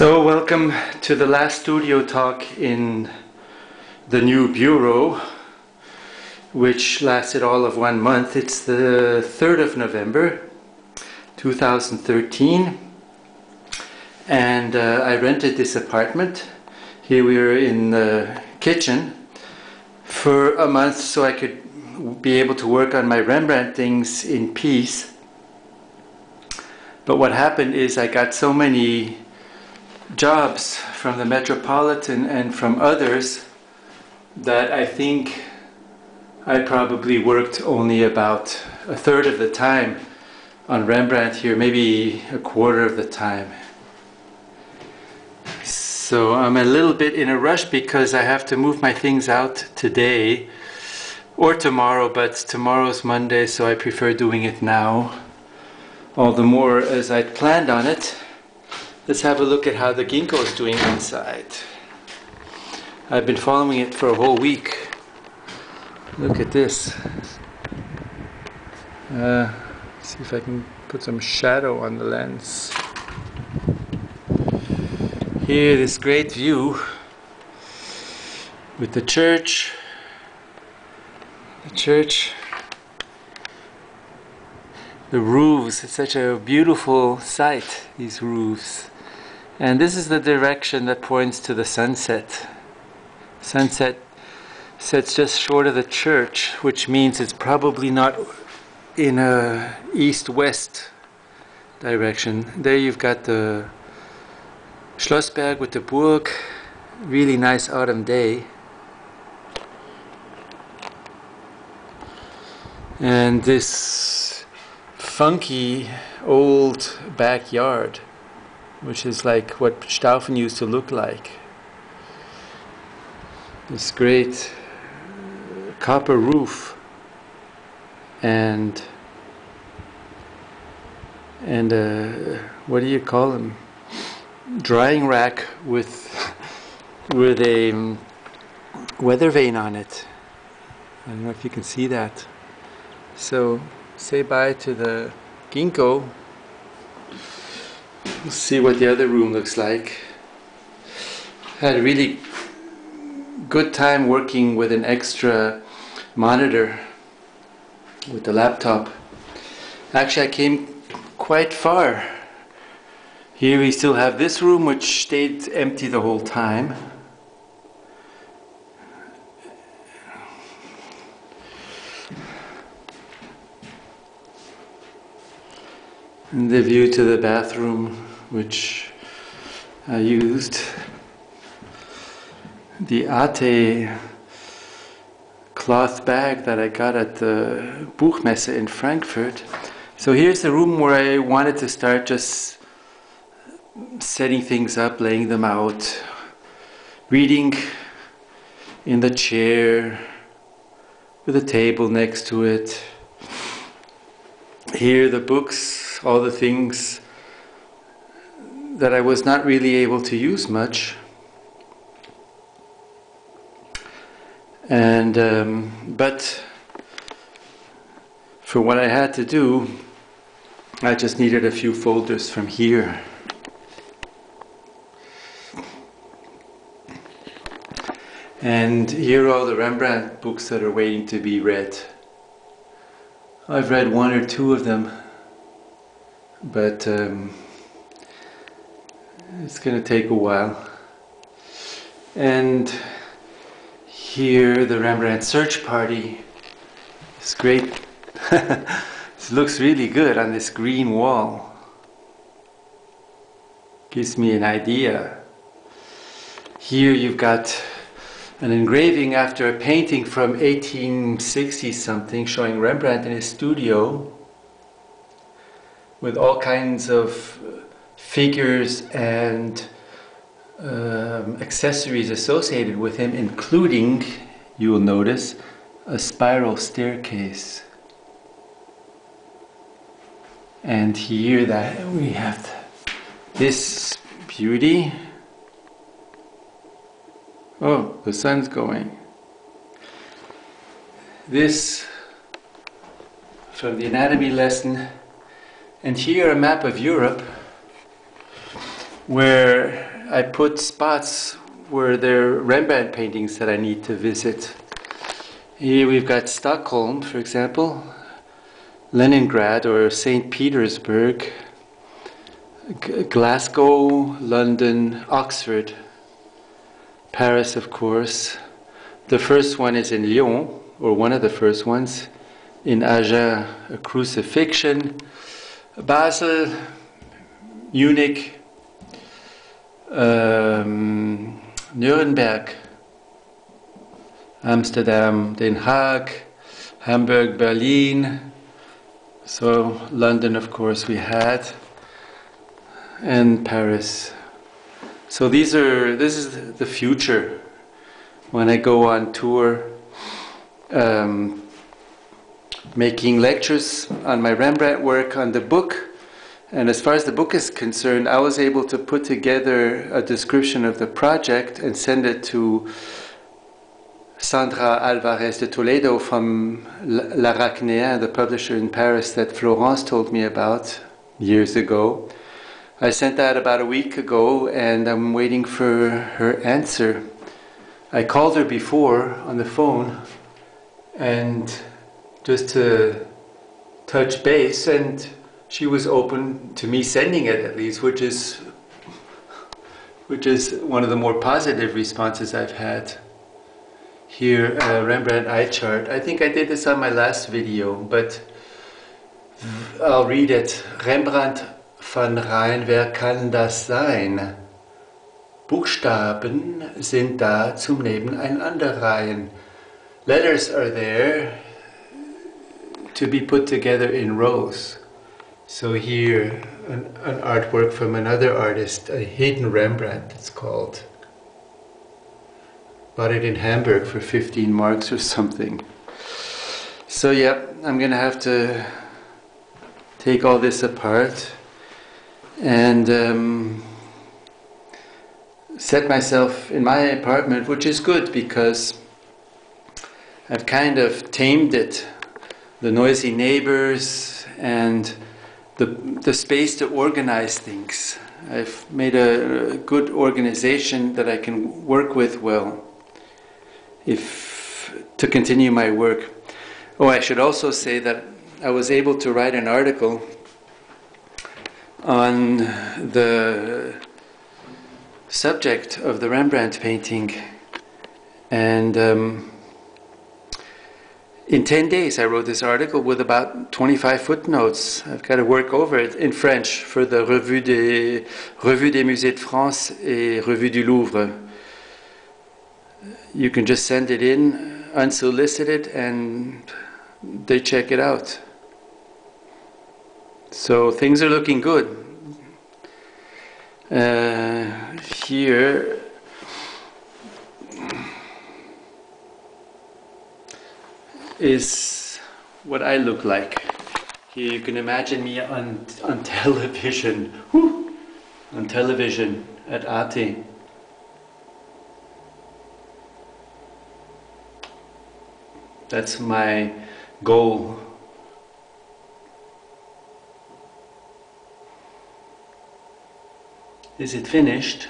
So, welcome to the last studio talk in the new bureau, which lasted all of 1 month. It's the 3rd of November 2013, and I rented this apartment. Here we are in the kitchen for a month so I could be able to work on my Rembrandt things in peace. But what happened is I got so many jobs from the Metropolitan and from others that I think I probably worked only about a third of the time on Rembrandt here, maybe a quarter of the time. So I'm a little bit in a rush because I have to move my things out today or tomorrow, but tomorrow's Monday, so I prefer doing it now, all the more as I'd planned on it. Let's have a look at how the ginkgo is doing inside. I've been following it for a whole week. Look at this. See if I can put some shadow on the lens. Here, this great view with the church. The roofs. It's such a beautiful sight, these roofs. And this is the direction that points to the sunset. Sunset sets just short of the church, which means it's probably not in a east-west direction. There you've got the Schlossberg with the Burg. Really nice autumn day. And this funky old backyard, which is like what Staufen used to look like. This great copper roof and what do you call them? Drying rack with a weather vane on it. I don't know if you can see that. So say bye to the ginkgo. We'll see what the other room looks like. Had a really good time working with an extra monitor with the laptop. Actually, I came quite far. Here we still have this room, which stayed empty the whole time. And the view to the bathroom, which I used. The Ate cloth bag that I got at the Buchmesse in Frankfurt. So here's the room where I wanted to start just setting things up, laying them out, reading in the chair with a table next to it. Here the books, all the things that I was not really able to use much. And but for what I had to do, I just needed a few folders from here. And here are all the Rembrandt books that are waiting to be read. I've read 1 or 2 of them, but it's going to take a while. And here the Rembrandt Search Party is great. It looks really good on this green wall. Gives me an idea. Here you've got an engraving after a painting from 1860 something showing Rembrandt in his studio with all kinds of figures and accessories associated with him, including, you will notice, a spiral staircase. And here that we have this beauty. Oh, the sun's going. This from the anatomy lesson. And here a map of Europe where I put spots where there are Rembrandt paintings that I need to visit. Here we've got Stockholm, for example, Leningrad or St. Petersburg, Glasgow, London, Oxford, Paris, of course. The first one is in Lyon, or one of the first ones. In Agen, a crucifixion. Basel, Munich, Nuremberg, Amsterdam, Den Haag, Hamburg, Berlin. So London, of course, we had, and Paris. So this is the future when I go on tour, making lectures on my Rembrandt work, on the book. And as far as the book is concerned, I was able to put together a description of the project and send it to Sandra Alvarez de Toledo from L'Arachnéen, the publisher in Paris that Florence told me about years ago. I sent that about a week ago, and I'm waiting for her answer. I called her before on the phone, and just to touch base, and she was open to me sending it, at least, which is one of the more positive responses I've had. Here, Rembrandt eye chart. I think I did this on my last video, but I'll read it. Rembrandt van Rijn, wer kann das sein? Buchstaben sind da zum Nebeneinanderreihen. Letters are there to be put together in rows. So here, an artwork from another artist, a hidden Rembrandt it's called. Bought it in Hamburg for 15 marks or something. So yeah, I'm gonna have to take all this apart and set myself in my apartment, which is good because I've kind of tamed it. The noisy neighbors and the space to organize things. I've made a good organization that I can work with well to continue my work. Oh, I should also say that I was able to write an article on the subject of the Rembrandt painting, and in 10 days I wrote this article with about 25 footnotes. I've got to work over it in French for the Revue des Musées de France et Revue du Louvre. You can just send it in unsolicited and they check it out. So things are looking good. Here is what I look like. Here you can imagine me on television. Whew, on television at Arte. That's my goal. Is it finished?